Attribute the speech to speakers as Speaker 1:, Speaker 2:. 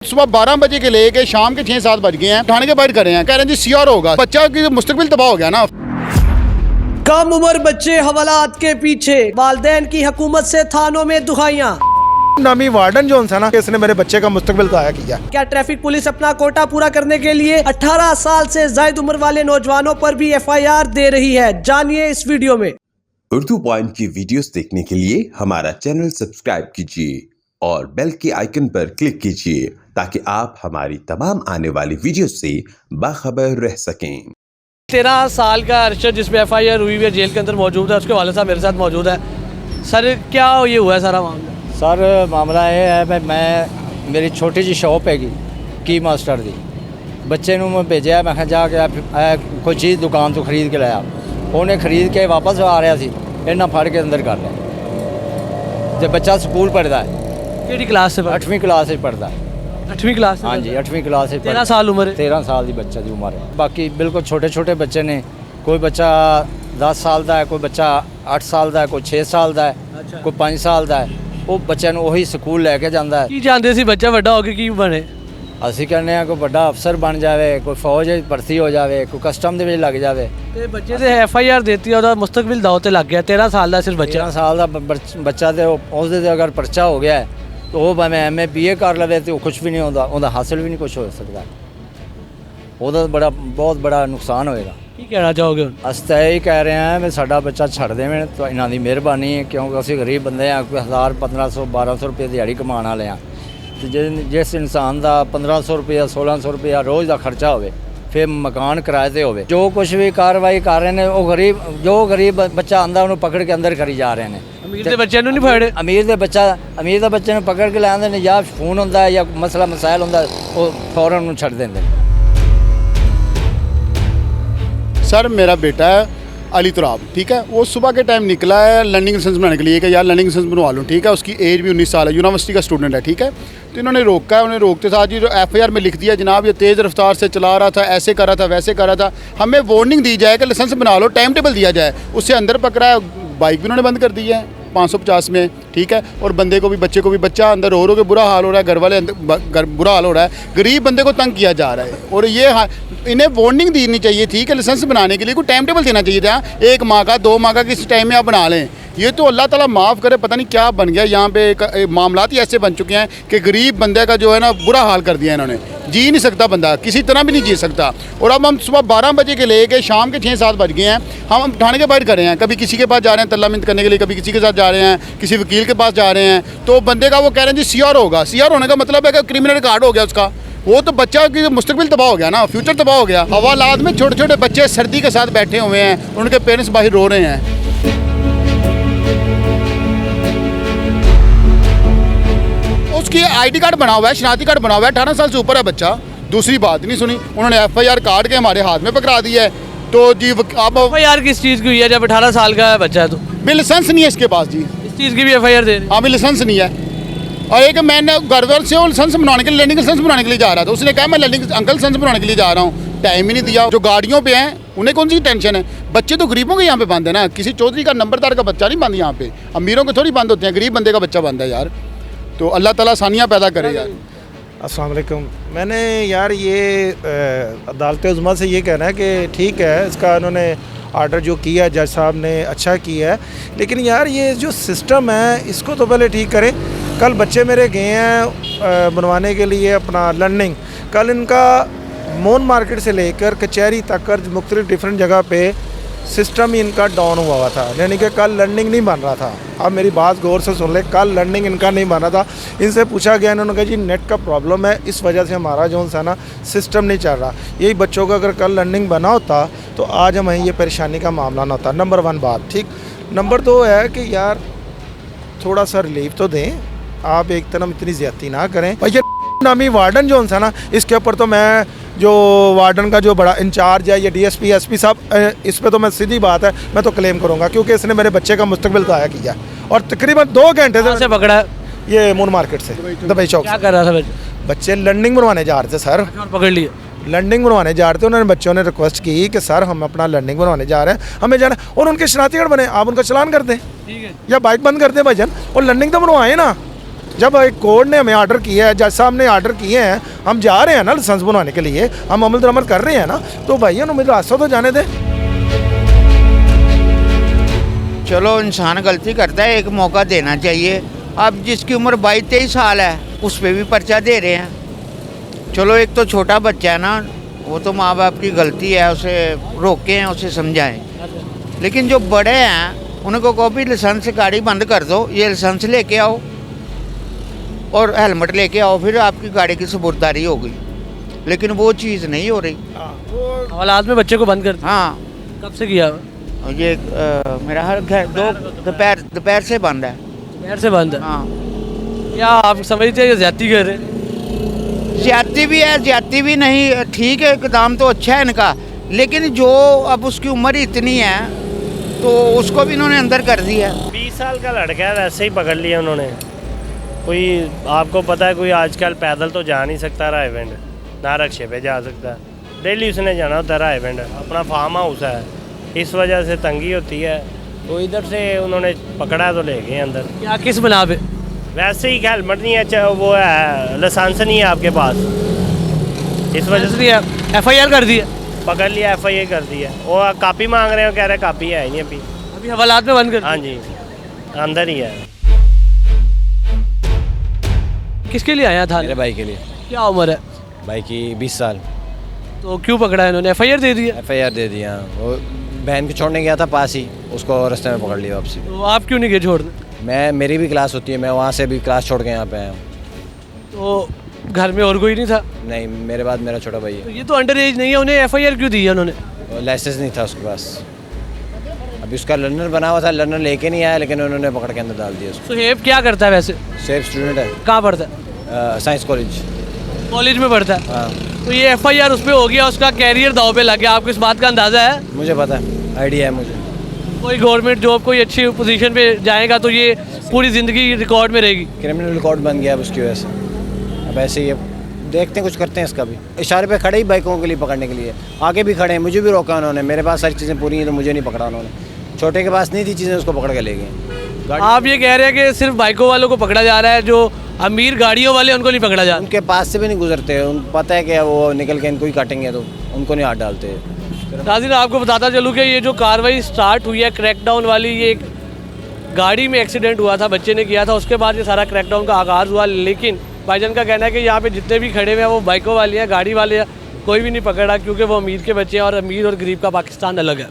Speaker 1: सुबह 12 बजे के लेके शाम के 6-7 बज गए हैं, थाने के बाहर खड़े हैं, कह रहे हैं जी सीआर होगा, बच्चा की मुस्तकबिल तबाह हो गया ना।
Speaker 2: कम उम्र बच्चे हवालात के पीछे, वालिदैन की हुकूमत से थानों में दुहाइयां।
Speaker 3: नामी वार्डन जो था ना, इसने मेरे बच्चे का मुस्तकबिल ज़ाया किया।
Speaker 2: क्या ट्रैफिक पुलिस अपना कोटा पूरा करने के लिए 18 साल से जायद उम्र वाले नौजवानों पर भी FIR दे रही है? जानिए इस वीडियो में।
Speaker 4: उर्दू पॉइंट की वीडियोस देखने के लिए हमारा चैनल सब्सक्राइब कीजिए और बेल के आइकन पर क्लिक कीजिए ताकि आप हमारी तमाम आने वाली वीडियो से बाखबर रह सकें।
Speaker 5: 13 साल का अरशद जिसमें FIR हुई है, जेल के अंदर मौजूद है, उसके वाले साहब मेरे साथ मौजूद है। सर क्या ये हुआ है सारा मामला?
Speaker 6: सर मामला ये है भाई, मैं मेरी छोटी जी शॉप हैगी की मास्टर दी, बच्चे ਨੂੰ मैं भेजा, मैं जाके कोई चीज़ दुकान तो खरीद के लाया, उन्हें खरीद के वापस आ रहा सी, इन्ना फड़ के अंदर कर लिया। जब बच्चा स्कूल पढ़ता है,
Speaker 5: किहड़ी क्लास से?
Speaker 6: 8वीं क्लास से पढ़ता है।
Speaker 5: 8वीं क्लास?
Speaker 6: हाँ जी, 8वीं क्लास से।
Speaker 5: 13 साल उम्र है?
Speaker 6: 13 साल की बच्चा की उम्र है। बाकी बिल्कुल छोटे छोटे बच्चे ने, कोई बच्चा 10 साल का है, कोई बच्चा 8 साल का है, कोई 6 साल का है, कोई 5 साल का है। वो बच्चे ਨੂੰ ਉਹੀ ਸਕੂਲ ਲੈ ਕੇ ਜਾਂਦਾ ਹੈ।
Speaker 5: ਕੀ ਚਾਹੁੰਦੇ ਸੀ ਬੱਚਾ ਵੱਡਾ ਹੋ ਕੇ ਕੀ ਬਣੇ?
Speaker 6: ਅਸੀਂ ਕਹਿੰਦੇ ਆ ਕੋਈ ਵੱਡਾ ਅਫਸਰ ਬਣ ਜਾਵੇ, ਕੋਈ ਫੌਜ ਵਿੱਚ ਭਰਤੀ ਹੋ ਜਾਵੇ, ਕੋਈ ਕਸਟਮ ਦੇ ਵਿੱਚ ਲੱਗ ਜਾਵੇ।
Speaker 5: ਤੇ ਬੱਚੇ ਦੇ FIR ਦਿੱਤੀ, ਉਹਦਾ ਮੁਸਤਕਬਲ ਦਾਅ ਤੇ ਲੱਗ ਗਿਆ। 13 ਸਾਲ ਦਾ ਸਿਰਫ ਬੱਚਾ।
Speaker 6: 13 ਸਾਲ ਦਾ ਬੱਚਾ ਤੇ ਉਸਦੇ ਤੇ ਅਗਰ ਪਰਚਾ ਹੋ ਗਿਆ ਤਾਂ ਉਹ ਭਾਵੇਂ MA BA ਕਰ ਲਵੇ ਤੇ ਉਹ ਕੁਝ ਵੀ ਨਹੀਂ ਹੁੰਦਾ, ਉਹਦਾ ਹਾਸਲ ਵੀ ਨਹੀਂ ਕੁਝ ਹੋ ਸਕਦਾ, ਉਹਦਾ ਬਹੁਤ ਬੜਾ ਨੁਕਸਾਨ ਹੋਏਗਾ।
Speaker 5: ਕੀ ਕਹਿਣਾ ਚਾਹੋਗੇ ਹੁਣ?
Speaker 6: ਅਸੀਂ ਤਾਂ ਇਹ ਕਹਿ ਰਹੇ ਹਾਂ ਵੀ ਸਾਡਾ ਬੱਚਾ ਛੱਡ ਦੇਵੇਂ ਤਾਂ ਇਹਨਾਂ ਦੀ ਮਿਹਰਬਾਨੀ ਹੈ, ਕਿਉਂਕਿ ਅਸੀਂ ਗਰੀਬ ਬੰਦੇ ਹਾਂ, ਕੋਈ 1000 1500 1200 ਰੁਪਏ ਦਿਹਾੜੀ ਕਮਾਉਣ ਵਾਲੇ ਹਾਂ। ਤੇ ਜਿਸ ਇਨਸਾਨ ਦਾ 1500 ਰੁਪਏ 1600 ਰੁਪਏ ਰੋਜ਼ ਦਾ ਖਰਚਾ ਹੋਵੇ, ਫਿਰ ਮਕਾਨ ਕਿਰਾਏ ਤੇ ਹੋਵੇ, ਜੋ ਕੁਝ ਵੀ ਕਾਰਵਾਈ ਕਰ ਰਹੇ ਨੇ ਉਹ ਗਰੀਬ ਬੱਚਾ ਆਂਦਾ ਉਹਨੂੰ ਪਕੜ ਕੇ ਅੰਦਰ ਕਰੀ ਜਾ ਰਹੇ ਨੇ।
Speaker 5: ਅਮੀਰ ਦੇ ਬੱਚਿਆਂ ਨੂੰ ਨਹੀਂ ਫੜੇ?
Speaker 6: ਅਮੀਰ ਦੇ ਬੱਚੇ ਨੂੰ ਪਕੜ ਕੇ ਲੈ ਆਉਂਦੇ ਨੇ, ਜਾਂ ਫੋਨ ਹੁੰਦਾ ਹੈ ਜਾਂ ਮਸਲਾ ਮਸਾਇਲ ਹੁੰਦਾ, ਉਹ ਫੌਰਨ ਨੂੰ ਛੱਡ ਦਿੰਦੇ ਨੇ।
Speaker 1: सर मेरा बेटा है अली तुराब, ठीक है, वो सुबह के टाइम निकला है लर्निंग लाइसेंस बनाने के लिए कि यार लर्निंग लाइसेंस बनवा लूँ, ठीक है, उसकी एज भी 19 साल है, यूनिवर्सिटी का स्टूडेंट है, ठीक है। तो इन्होंने रोका है, उन्हें रोकते साथ ही FIR में लिख दिया जनाब ये तेज़ रफ्तार से चला रहा था, ऐसे कर रहा था, वैसे कर रहा था। हमें वार्निंग दी जाए कि लाइसेंस बना लो, टाइम टेबल दिया जाए। उससे अंदर पकड़ा है, बाइक भी उन्होंने बंद कर दी है 550 में, ठीक है, और बंदे को भी, बच्चे को भी, बच्चा अंदर रो के बुरा हाल हो रहा है, घर वाले बुरा हाल हो रहा है, गरीब बंदे को तंग किया जा रहा है। और ये इन्हें वार्निंग देनी चाहिए थी कि लाइसेंस बनाने के लिए कोई टाइम टेबल देना चाहिए था, 1 माह का 2 माह का, किसी टाइम में आप बना लें। ये तो अल्लाह ताला माफ़ करे, पता नहीं क्या बन गया यहाँ पे, मामलात ही ऐसे बन चुके हैं कि गरीब बंदे का जो है ना बुरा हाल कर दिया इन्होंने, जी नहीं सकता बंदा, किसी तरह भी नहीं जी सकता। और अब हम सुबह 12 बजे के लेके शाम के 6-7 बज गए हैं, हम थाने के बाहर खड़े हैं, कभी किसी के पास जा रहे हैं तल्ला मिन्नत करने के लिए, कभी किसी के साथ जा रहे हैं, किसी वकील के पास जा रहे हैं, तो बंदे का वो कह रहे हैं जी सीआर होगा। सीआर होने का मतलब है कि क्रिमिनल रिकॉर्ड हो गया उसका, वो तो बच्चा की मुस्तकबिल तबाह हो गया ना, फ्यूचर तबाह हो गया। हवालात में छोटे छोटे बच्चे सर्दी के साथ बैठे हुए हैं, उनके पेरेंट्स बाहर रो रहे हैं। उसकी ID कार्ड बना हुआ है, शनाख्ती कार्ड बना हुआ है, 18 साल से ऊपर है बच्चा। दूसरी बात नहीं सुनी उन्होंने, FIR कार्ड के हमारे हाथ में पकड़ा दी है। तो जी आप
Speaker 5: FIR किस चीज़ की हुई है जब 18 साल का बच्चा है? तो
Speaker 1: भी लाइसेंस नहीं है इसके पास जी,
Speaker 5: इस चीज़ की भी FIR दे रहे हैं?
Speaker 1: हाँ भी लाइसेंस नहीं है। और एक मैंने घर से वो लाइसेंस बनवाने के लिए, लर्निंग लाइसेंस बनवाने के लिए जा रहा था, उसने कहा मैं लर्निंग अंकल लाइसेंस बनवाने के लिए जा रहा हूँ, टाइम ही नहीं दिया। जो गाड़ियों पे हैं उन्हें कौन सी टेंशन है? बच्चे तो गरीबों के यहाँ पे बंद है ना, किसी चौधरी का नंबरदार का बच्चा नहीं बंद यहाँ पे, अमीरों के थोड़ी बंद होते हैं, गरीब बंदे का बच्चा बंद है यार। तो अल्लाह ताला आसानियाँ पैदा करे यार।
Speaker 3: अस्सलाम वालेकुम। मैंने यार ये अदालत उज़्मा से ये कहना है कि ठीक है, इसका उन्होंने आर्डर जो किया जज साहब ने अच्छा किया है, लेकिन यार ये जो सिस्टम है इसको तो पहले ठीक करें। कल बच्चे मेरे गए हैं बनवाने के लिए अपना लर्निंग, कल इनका मोन मार्केट से लेकर कचहरी तक मुख्तलिफ डिफरेंट जगह पे सिस्टम ही इनका डाउन हुआ था, यानी कि कल लर्निंग नहीं बन रहा था। आप मेरी बात गौर से सुन ले, कल लर्निंग इनका नहीं बन रहा था। इनसे पूछा गया, इन्होंने कहा जी नेट का प्रॉब्लम है, इस वजह से हमारा जो है ना सिस्टम नहीं चल रहा। यही बच्चों का अगर कल लर्निंग बना होता तो आज हमें ये परेशानी का मामला ना होता। नंबर 1 बात, ठीक। नंबर 2 है कि यार थोड़ा सा रिलीफ तो दें, आप एक तरफ इतनी ज़्यादती ना करें। भाई ये नामी वार्डन जो था ना, इसके ऊपर तो मैं जो वार्डन का जो बड़ा इंचार्ज है, ये DSP SP साहब, इस पर तो मैं सीधी बात है, मैं तो क्लेम करूँगा, क्योंकि इसने मेरे बच्चे का मुस्तकबिल ज़ाया किया। और तकरीबन 2 घंटे से
Speaker 5: पकड़ा है
Speaker 3: ये मून मार्केट से, दुबई चौक।
Speaker 5: क्या कर रहा था
Speaker 3: बच्चे लर्निंग बनवाने जा रहे थे सर,
Speaker 5: पकड़ लिए।
Speaker 3: लर्निंग बनवाने जा रहे थे, उन्होंने बच्चों ने रिक्वेस्ट की कि सर हम अपना लर्निंग बनवाने जा रहे हैं, हमें जाना, और उनके शनाख्ती कार्ड बने, आप उनका चलान कर दें,
Speaker 5: ठीक है,
Speaker 3: या बाइक बंद कर दें भाईजान, और लर्निंग तो बनवाएं ना। जब एक कोर्ट ने हमें ऑर्डर किया है, जज साहब ने ऑर्डर किए हैं, हम जा रहे हैं ना लाइसेंस बनवाने के लिए, हम अमल दरामद कर रहे हैं ना, तो भाई हमें रास्ता तो जाने दें।
Speaker 7: चलो इंसान गलती करता है, एक मौका देना चाहिए। अब जिसकी उम्र 22-23 साल है उस पर भी पर्चा दे रहे हैं। चलो एक तो छोटा बच्चा है ना, वो तो माँ बाप की गलती है, उसे रोकें, उसे समझाएं। लेकिन जो बड़े हैं उनको कहो भी लाइसेंस से गाड़ी बंद कर दो, ये लाइसेंस लेके आओ और हेलमेट लेके आओ, फिर आपकी गाड़ी की सबूरदारी होगी। लेकिन वो चीज़ नहीं हो रही।
Speaker 5: हवालात में बच्चे को बंद कर दिया।
Speaker 7: हाँ,
Speaker 5: कब से किया?
Speaker 7: ये मेरा हर घर दोपहर से बंद है।
Speaker 5: दोपहर से बंद है।
Speaker 7: हाँ,
Speaker 5: क्या आप समझते हैं ये ज्यादती कर रहे हैं?
Speaker 7: ज्यादती भी है, ज्यादती भी नहीं, ठीक है, इकदाम तो अच्छा है इनका, लेकिन जो अब उसकी उम्र इतनी है तो उसको भी इन्होंने अंदर कर दिया।
Speaker 8: 20 साल का लड़का है, वैसे ही पकड़ लिया उन्होंने। कोई आपको पता है, कोई आजकल पैदल तो जा नहीं सकता रायवेंड, ना रक्शे पे जा सकता है। डेली उसने जाना होता है रायवेंड, अपना फार्म हाउस है, इस वजह से तंगी होती है। तो इधर से उन्होंने पकड़ा तो ले गए अंदर।
Speaker 5: क्या किस बना पे?
Speaker 8: वैसे ही हेलमेट नहीं है, वो है लाइसेंस नहीं है आपके पास, इस वजह से
Speaker 5: FIR कर दिया।
Speaker 8: पकड़ लिया, FIA कर दिया। वो कापी मांग रहे हो, कह रहे कापी है नहीं अभी।
Speaker 5: अभी हवालात में बंद कर
Speaker 8: हाँ जी, अंदर ही है।
Speaker 5: किसके लिए आया था?
Speaker 9: मेरे भाई के लिए।
Speaker 5: क्या उम्र है
Speaker 9: भाई की 20 साल।
Speaker 5: तो क्यों पकड़ा है इन्होंने? FIR दे दिया।
Speaker 9: FIR दे दिया। वो बहन को छोड़ने गया था पास ही, उसको रास्ते में पकड़ लिया वापसी।
Speaker 5: तो आप क्यों नहीं गए छोड़ने?
Speaker 9: मेरी भी क्लास होती है, मैं वहाँ से भी क्लास छोड़ के यहाँ पे आया हूँ।
Speaker 5: तो घर में और कोई नहीं था?
Speaker 9: नहीं, मेरे बाद मेरा छोटा भाई
Speaker 5: तो ये तो अंडर एज नहीं है, उन्हें FIR क्यों दी है उन्होंने?
Speaker 9: है, लाइसेंस नहीं था उसके पास। अभी उसका लर्नर बना हुआ था, लर्नर लेके नहीं आया, लेकिन उन्होंने पकड़ के अंदर डाल दिया उसको।
Speaker 5: सुहेब क्या करता है वैसे?
Speaker 9: सेफ स्टूडेंट है।
Speaker 5: कहाँ पढ़ता है?
Speaker 9: Science college.
Speaker 5: कॉलेज में पढ़ता है।
Speaker 9: हाँ,
Speaker 5: तो ये FIR उस पर हो गया, उसका कैरियर दाव पे लग गया, आपको इस बात का अंदाज़ा है?
Speaker 9: मुझे पता है, आइडिया है मुझे।
Speaker 5: कोई गवर्नमेंट जॉब, कोई अच्छी पोजीशन पे जाएगा तो ये पूरी ज़िंदगी रिकॉर्ड में रहेगी।
Speaker 9: क्रिमिनल रिकॉर्ड बन गया अब उसकी वजह से। अब ऐसे ही देखते हैं, कुछ करते हैं इसका भी। इशारे पे खड़े ही बाइकों के लिए पकड़ने के लिए, आगे भी खड़े हैं, मुझे भी रोका उन्होंने। मेरे पास सारी चीज़ें पूरी हैं तो मुझे नहीं पकड़ा उन्होंने। छोटे के पास नहीं थी चीज़ें, उसको पकड़ के ले गए।
Speaker 5: आप ये कह रहे हैं कि सिर्फ बाइकों वालों को पकड़ा जा रहा है, जो अमीर गाड़ियों वाले उनको नहीं पकड़ा जा रहा?
Speaker 9: उनके पास से भी नहीं गुजरते, उनको पता है कि वो निकल के इनको ही काटेंगे तो उनको नहीं हाथ डालते।
Speaker 5: नाज़रीन, आपको बताता चलूँ कि ये जो कार्रवाई स्टार्ट हुई है क्रैकडाउन वाली, ये एक गाड़ी में एक्सीडेंट हुआ था, बच्चे ने किया था, उसके बाद ये सारा क्रैकडाउन का आगाज़ हुआ। लेकिन भाईजान का कहना है कि यहाँ पे जितने भी खड़े हुए हैं वो बाइकों वाले हैं, गाड़ी वाले हैं, कोई भी नहीं पकड़ा, क्योंकि वो अमीर के बच्चे हैं और अमीर और गरीब का पाकिस्तान अलग है।